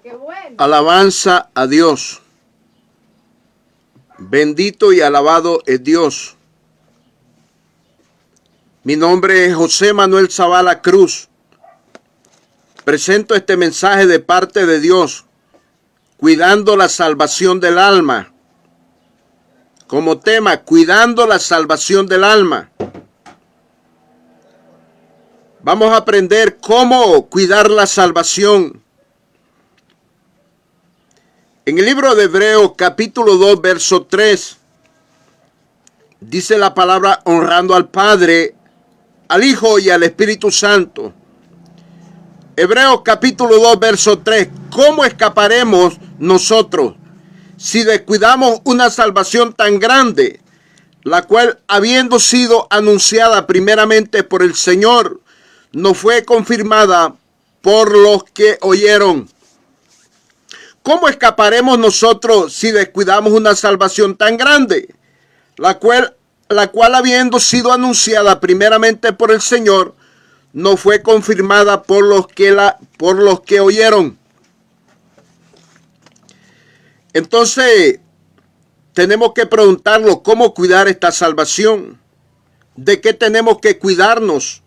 qué bueno. Alabanza a Dios. Bendito y alabado es Dios. Mi nombre es José Manuel Zavala Cruz. Presento este mensaje de parte de Dios, cuidando la salvación del alma. Como tema, cuidando la salvación del alma. Vamos a aprender cómo cuidar la salvación. En el libro de Hebreos, capítulo 2, verso 3, dice la palabra honrando al Padre, al Hijo y al Espíritu Santo. Hebreos capítulo 2, verso 3. ¿Cómo escaparemos nosotros si descuidamos una salvación tan grande, la cual, habiendo sido anunciada primeramente por el Señor, no fue confirmada por los que oyeron? ¿Cómo escaparemos nosotros si descuidamos una salvación tan grande, la cual habiendo sido anunciada primeramente por el Señor, no fue confirmada por los que oyeron? Entonces, tenemos que preguntarnos cómo cuidar esta salvación. ¿De qué tenemos que cuidarnos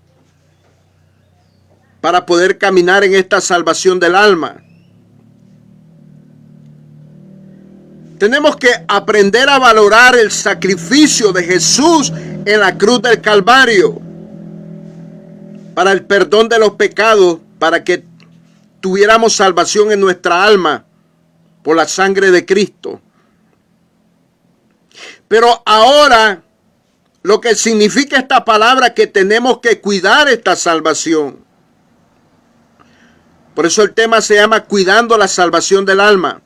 para poder caminar en esta salvación del alma? Tenemos que aprender a valorar el sacrificio de Jesús en la cruz del Calvario para el perdón de los pecados, para que tuviéramos salvación en nuestra alma por la sangre de Cristo. Pero ahora, lo que significa esta palabra, que tenemos que cuidar esta salvación. Por eso el tema se llama cuidando la salvación del alma.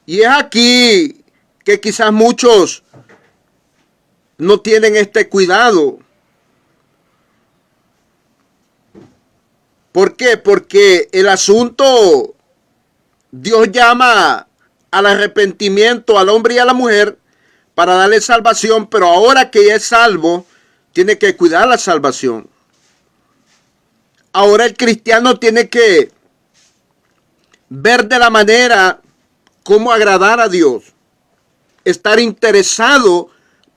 Y es aquí que quizás muchos no tienen este cuidado. ¿Por qué? Porque el asunto, Dios llama al arrepentimiento al hombre y a la mujer para darle salvación, pero ahora que ya es salvo, tiene que cuidar la salvación. Ahora el cristiano tiene que ver de la manera cómo agradar a Dios, estar interesado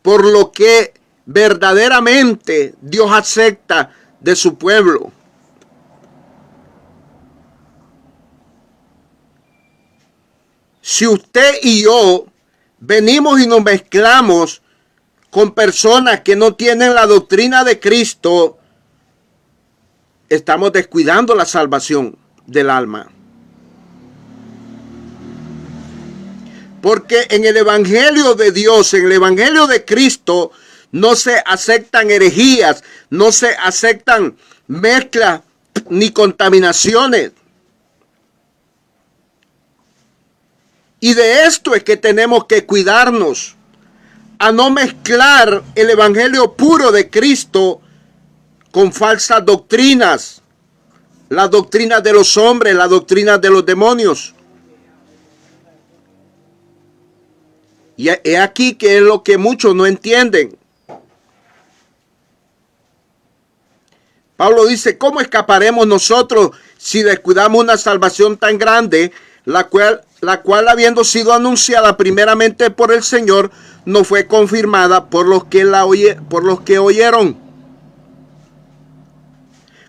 por lo que verdaderamente Dios acepta de su pueblo. Si usted y yo venimos y nos mezclamos con personas que no tienen la doctrina de Cristo, estamos descuidando la salvación del alma. Porque en el Evangelio de Dios, en el Evangelio de Cristo, no se aceptan herejías, no se aceptan mezclas ni contaminaciones. Y de esto es que tenemos que cuidarnos, a no mezclar el Evangelio puro de Cristo con falsas doctrinas, las doctrinas de los hombres, las doctrinas de los demonios. Y es aquí que es lo que muchos no entienden. Pablo dice, ¿cómo escaparemos nosotros si descuidamos una salvación tan grande, la cual habiendo sido anunciada primeramente por el Señor, no fue confirmada por los que oyeron?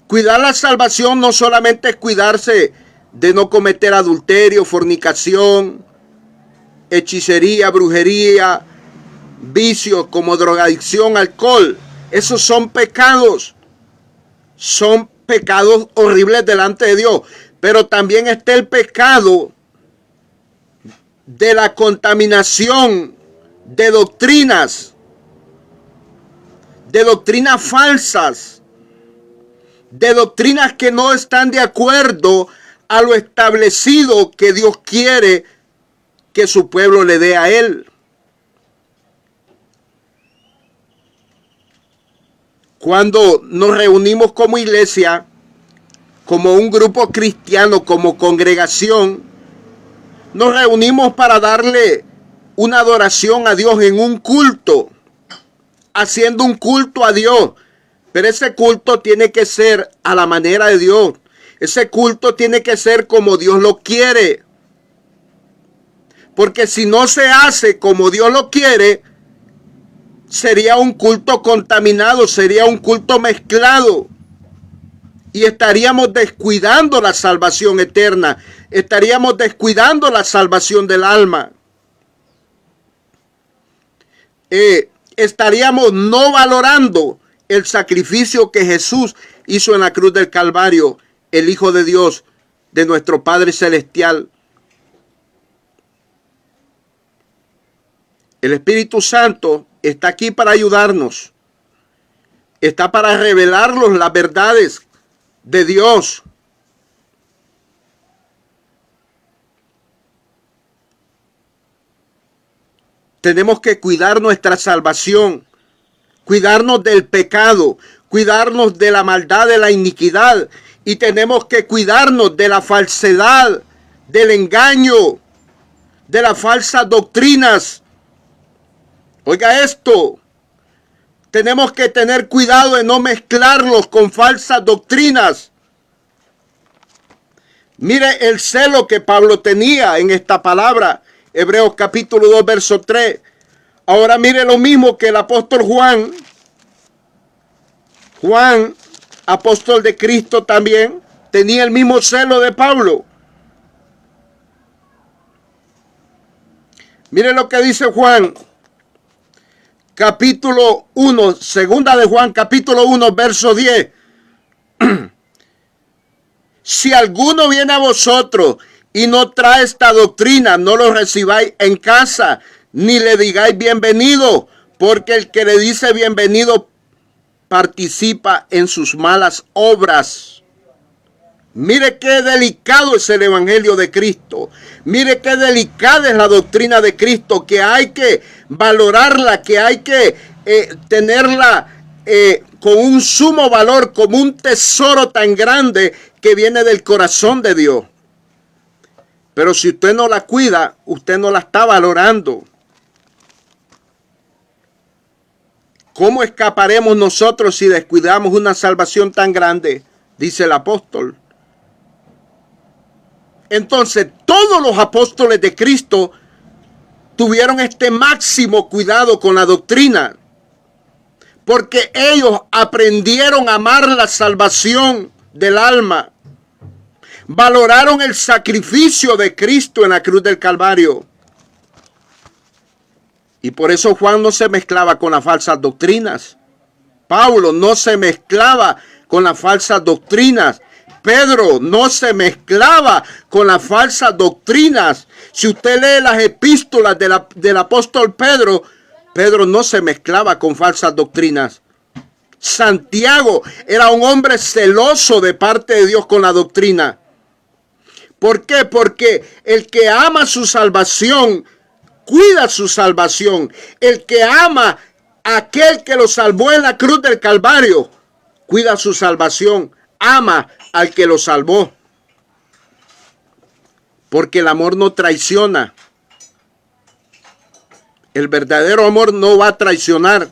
Cuidar la salvación no solamente es cuidarse de no cometer adulterio, fornicación, hechicería, brujería, vicios como drogadicción, alcohol. Esos son pecados horribles delante de Dios. Pero también está el pecado de la contaminación de doctrinas falsas, de doctrinas que no están de acuerdo a lo establecido que Dios quiere que su pueblo le dé a él. Cuando nos reunimos como iglesia, como un grupo cristiano, como congregación, nos reunimos para darle una adoración a Dios en un culto, haciendo un culto a Dios. Pero ese culto tiene que ser a la manera de Dios. Ese culto tiene que ser como Dios lo quiere. Porque si no se hace como Dios lo quiere, sería un culto contaminado, sería un culto mezclado. Y estaríamos descuidando la salvación eterna. Estaríamos descuidando la salvación del alma. Estaríamos no valorando el sacrificio que Jesús hizo en la cruz del Calvario, el Hijo de Dios, de nuestro Padre Celestial. El Espíritu Santo está aquí para ayudarnos. Está para revelarnos las verdades de Dios. Tenemos que cuidar nuestra salvación, cuidarnos del pecado, cuidarnos de la maldad, de la iniquidad, y tenemos que cuidarnos de la falsedad, del engaño, de las falsas doctrinas. Oiga esto, tenemos que tener cuidado de no mezclarlos con falsas doctrinas. Mire el celo que Pablo tenía en esta palabra, Hebreos capítulo 2, verso 3. Ahora mire lo mismo que el apóstol Juan. Juan, apóstol de Cristo también, tenía el mismo celo de Pablo. Mire lo que dice Juan, capítulo 1, segunda de Juan, capítulo 1, verso 10. Si alguno viene a vosotros y no trae esta doctrina, no lo recibáis en casa, ni le digáis bienvenido, porque el que le dice bienvenido participa en sus malas obras. Mire qué delicado es el evangelio de Cristo. Mire qué delicada es la doctrina de Cristo, que hay que valorarla, que hay que tenerla con un sumo valor, como un tesoro tan grande que viene del corazón de Dios. Pero si usted no la cuida, usted no la está valorando. ¿Cómo escaparemos nosotros si descuidamos una salvación tan grande? Dice el apóstol. Entonces, todos los apóstoles de Cristo tuvieron este máximo cuidado con la doctrina, porque ellos aprendieron a amar la salvación del alma. Valoraron el sacrificio de Cristo en la cruz del Calvario. Y por eso Juan no se mezclaba con las falsas doctrinas. Pablo no se mezclaba con las falsas doctrinas. Pedro no se mezclaba con las falsas doctrinas. Si usted lee las epístolas del apóstol Pedro, Pedro no se mezclaba con falsas doctrinas. Santiago era un hombre celoso de parte de Dios con la doctrina. ¿Por qué? Porque el que ama su salvación, cuida su salvación. El que ama a aquel que lo salvó en la cruz del Calvario, cuida su salvación. Ama al que lo salvó. Porque el amor no traiciona. El verdadero amor no va a traicionar.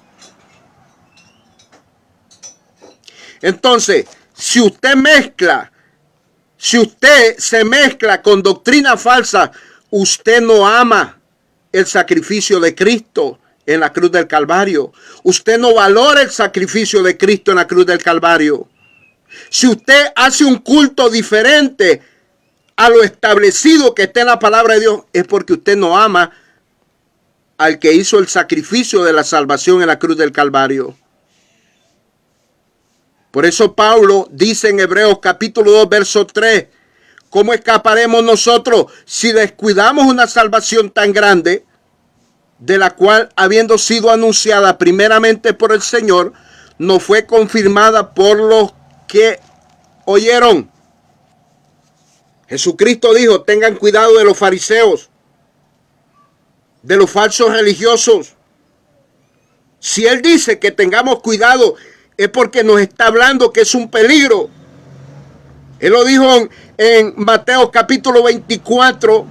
Entonces, si usted se mezcla con doctrina falsa, usted no ama el sacrificio de Cristo en la cruz del Calvario. Usted no valora el sacrificio de Cristo en la cruz del Calvario. Si usted hace un culto diferente a lo establecido que está en la palabra de Dios, es porque usted no ama al que hizo el sacrificio de la salvación en la cruz del Calvario. Por eso Pablo dice en Hebreos capítulo 2, verso 3, ¿cómo escaparemos nosotros si descuidamos una salvación tan grande, de la cual, habiendo sido anunciada primeramente por el Señor, no fue confirmada por los que oyeron? Jesucristo dijo, tengan cuidado de los fariseos, de los falsos religiosos. Si Él dice que tengamos cuidado, es porque nos está hablando que es un peligro. Él lo dijo en Mateo capítulo 24.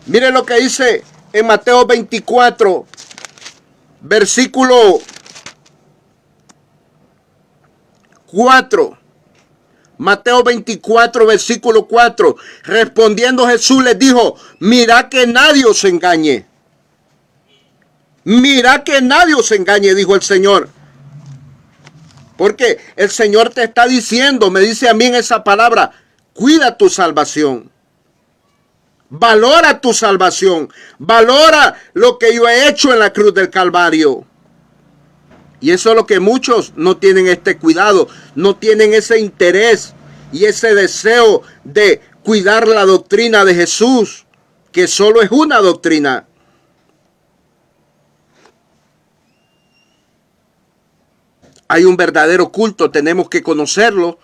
Mire lo que dice en Mateo 24, versículo 4. Mateo 24, versículo 4. Respondiendo Jesús les dijo, mirad que nadie os engañe. Mirad que nadie os engañe, dijo el Señor. Porque el Señor te está diciendo, me dice a mí en esa palabra, cuida tu salvación. Valora tu salvación. Valora lo que yo he hecho en la cruz del Calvario. Y eso es lo que muchos no tienen este cuidado, no tienen ese interés y ese deseo de cuidar la doctrina de Jesús, que solo es una doctrina. Hay un verdadero culto, tenemos que conocerlo,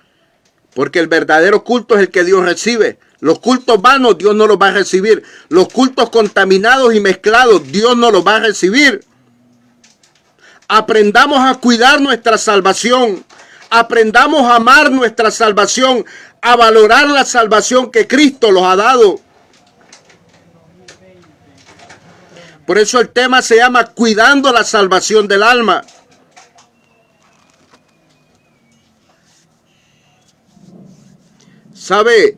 porque el verdadero culto es el que Dios recibe. Los cultos vanos Dios no los va a recibir. Los cultos contaminados y mezclados Dios no los va a recibir. Aprendamos a cuidar nuestra salvación. Aprendamos a amar nuestra salvación, a valorar la salvación que Cristo nos ha dado. Por eso el tema se llama Cuidando la salvación del alma. ¿Sabe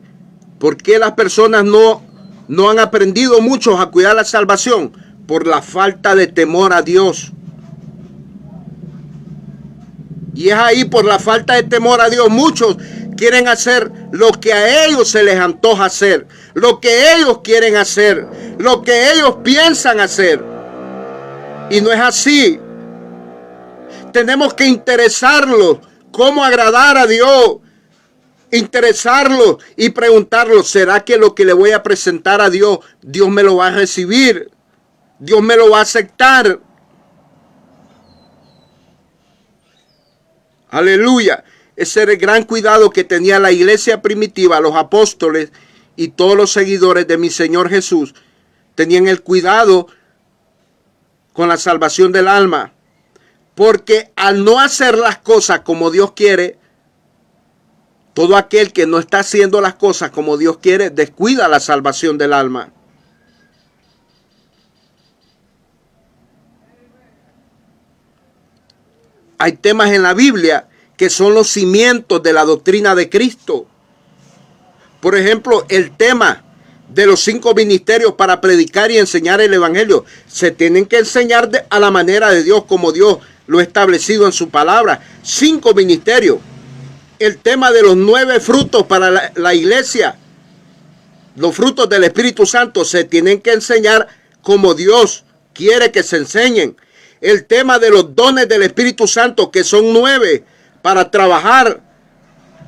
por qué las personas no han aprendido mucho a cuidar la salvación? Por la falta de temor a Dios. Y es ahí, por la falta de temor a Dios, muchos quieren hacer lo que a ellos se les antoja hacer, lo que ellos quieren hacer, lo que ellos piensan hacer. Y no es así. Tenemos que interesarlos cómo agradar a Dios. Interesarlo y preguntarlo, ¿será que lo que le voy a presentar a Dios, Dios me lo va a recibir? ¿Dios me lo va a aceptar? Aleluya. Ese era el gran cuidado que tenía la iglesia primitiva, los apóstoles y todos los seguidores de mi Señor Jesús. Tenían el cuidado con la salvación del alma. Porque al no hacer las cosas como Dios quiere, todo aquel que no está haciendo las cosas como Dios quiere, descuida la salvación del alma. Hay temas en la Biblia que son los cimientos de la doctrina de Cristo. Por ejemplo, el tema de los 5 ministerios para predicar y enseñar el evangelio. Se tienen que enseñar a la manera de Dios, como Dios lo ha establecido en su palabra. 5 ministerios. El tema de los 9 frutos para la iglesia, los frutos del Espíritu Santo, se tienen que enseñar como Dios quiere que se enseñen. El tema de los dones del Espíritu Santo, que son 9 para trabajar,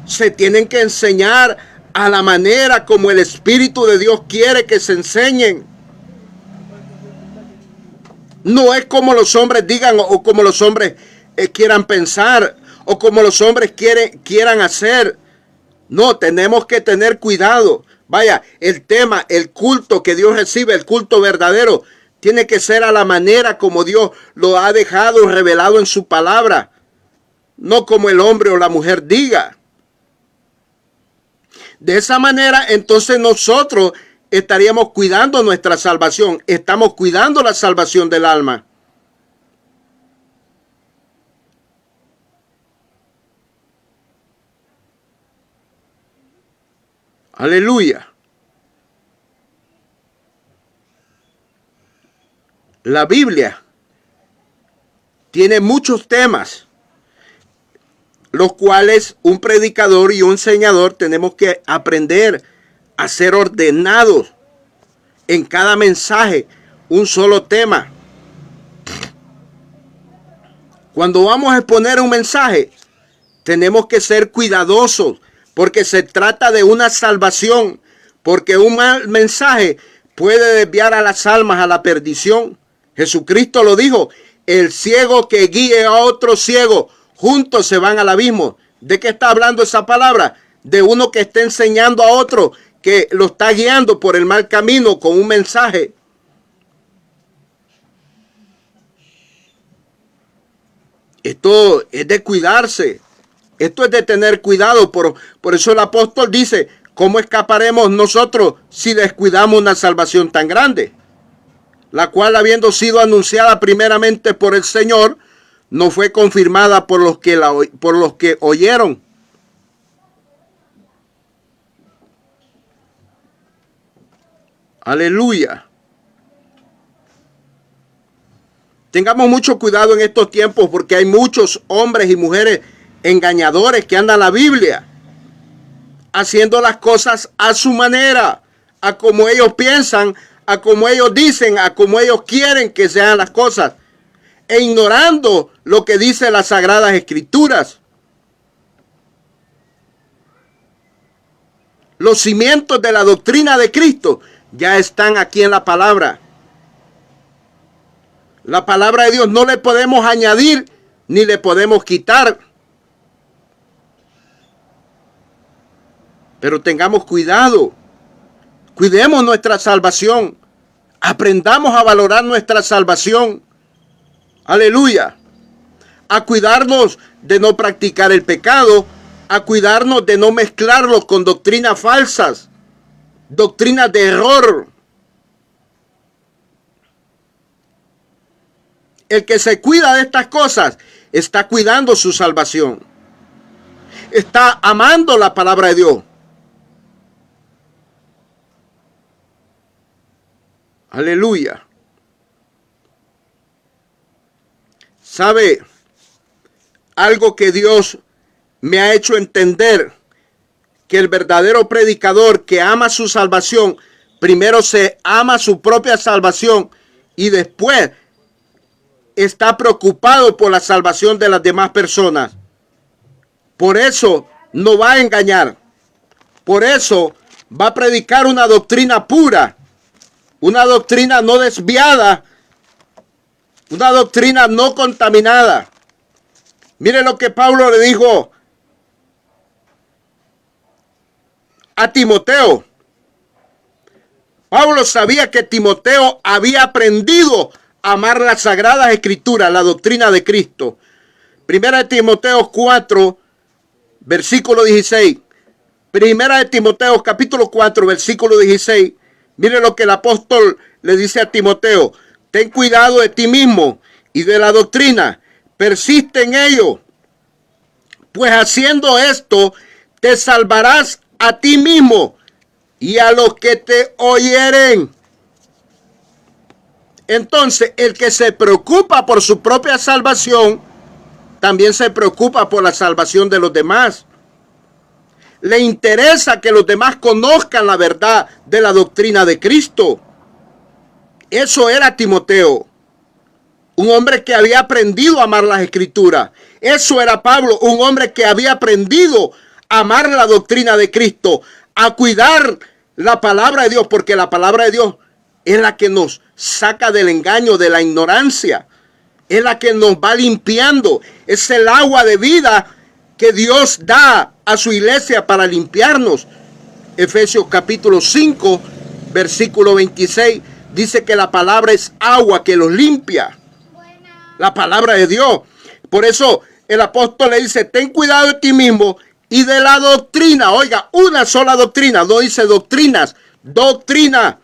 se tienen que enseñar a la manera como el Espíritu de Dios quiere que se enseñen. No es como los hombres digan o como los hombres quieran pensar, o como los hombres quieran hacer. No, tenemos que tener cuidado. Vaya, el tema, el culto que Dios recibe, el culto verdadero, tiene que ser a la manera como Dios lo ha dejado revelado en su palabra. No como el hombre o la mujer diga. De esa manera, entonces nosotros estaríamos cuidando nuestra salvación. Estamos cuidando la salvación del alma. Aleluya. La Biblia tiene muchos temas, los cuales un predicador y un enseñador tenemos que aprender a ser ordenados en cada mensaje, un solo tema. Cuando vamos a exponer un mensaje, tenemos que ser cuidadosos, porque se trata de una salvación, porque un mal mensaje puede desviar a las almas a la perdición. Jesucristo lo dijo, el ciego que guíe a otro ciego, juntos se van al abismo. ¿De qué está hablando esa palabra? De uno que está enseñando a otro, que lo está guiando por el mal camino con un mensaje. Esto es de cuidarse. Esto es de tener cuidado. Por eso el apóstol dice, ¿cómo escaparemos nosotros si descuidamos una salvación tan grande? La cual, habiendo sido anunciada primeramente por el Señor, no fue confirmada por los que oyeron. Aleluya. Tengamos mucho cuidado en estos tiempos porque hay muchos hombres y mujeres engañadores que andan la Biblia haciendo las cosas a su manera, a como ellos piensan, a como ellos dicen, a como ellos quieren que sean las cosas, e ignorando lo que dice las Sagradas Escrituras. Los cimientos de la doctrina de Cristo ya están aquí en la palabra. La palabra de Dios no le podemos añadir ni le podemos quitar. Pero tengamos cuidado. Cuidemos nuestra salvación. Aprendamos a valorar nuestra salvación. Aleluya. A cuidarnos de no practicar el pecado. A cuidarnos de no mezclarlo con doctrinas falsas. Doctrinas de error. El que se cuida de estas cosas está cuidando su salvación. Está amando la palabra de Dios. Aleluya. ¿Sabe? Algo que Dios me ha hecho entender, que el verdadero predicador que ama su salvación, primero se ama su propia salvación y después está preocupado por la salvación de las demás personas. Por eso no va a engañar. Por eso va a predicar una doctrina pura. Una doctrina no desviada. Una doctrina no contaminada. Mire lo que Pablo le dijo a Timoteo. Pablo sabía que Timoteo había aprendido a amar las Sagradas Escrituras, la doctrina de Cristo. Primera de Timoteo 4, versículo 16. Primera de Timoteo capítulo 4, versículo 16. Mire lo que el apóstol le dice a Timoteo. Ten cuidado de ti mismo y de la doctrina. Persiste en ello. Pues haciendo esto, te salvarás a ti mismo y a los que te oyeren. Entonces, el que se preocupa por su propia salvación, también se preocupa por la salvación de los demás. Le interesa que los demás conozcan la verdad de la doctrina de Cristo. Eso era Timoteo, un hombre que había aprendido a amar las Escrituras. Eso era Pablo, un hombre que había aprendido a amar la doctrina de Cristo, a cuidar la palabra de Dios, porque la palabra de Dios es la que nos saca del engaño, de la ignorancia. Es la que nos va limpiando. Es el agua de vida que Dios da a su iglesia para limpiarnos. Efesios capítulo 5, versículo 26, dice que la palabra es agua que los limpia. La palabra de Dios. Por eso el apóstol le dice, ten cuidado de ti mismo y de la doctrina. Oiga, una sola doctrina. No dice doctrinas, doctrina.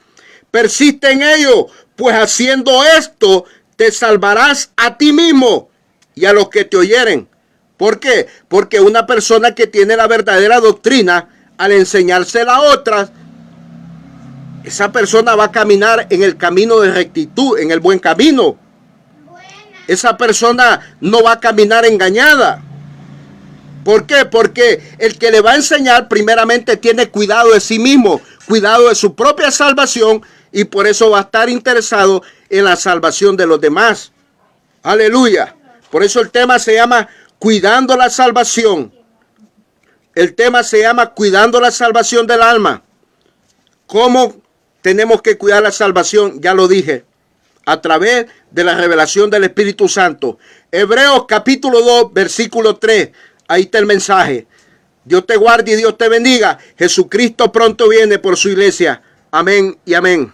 Persiste en ello, pues haciendo esto te salvarás a ti mismo y a los que te oyeren. ¿Por qué? Porque una persona que tiene la verdadera doctrina, al enseñársela a otras, esa persona va a caminar en el camino de rectitud, en el buen camino. Esa persona no va a caminar engañada. ¿Por qué? Porque el que le va a enseñar primeramente tiene cuidado de sí mismo, cuidado de su propia salvación, y por eso va a estar interesado en la salvación de los demás. Aleluya. Por eso el tema se llama cuidando la salvación. El tema se llama cuidando la salvación del alma. ¿Cómo tenemos que cuidar la salvación? Ya lo dije. A través de la revelación del Espíritu Santo. Hebreos capítulo 2, versículo 3. Ahí está el mensaje. Dios te guarde y Dios te bendiga. Jesucristo pronto viene por su iglesia. Amén y amén.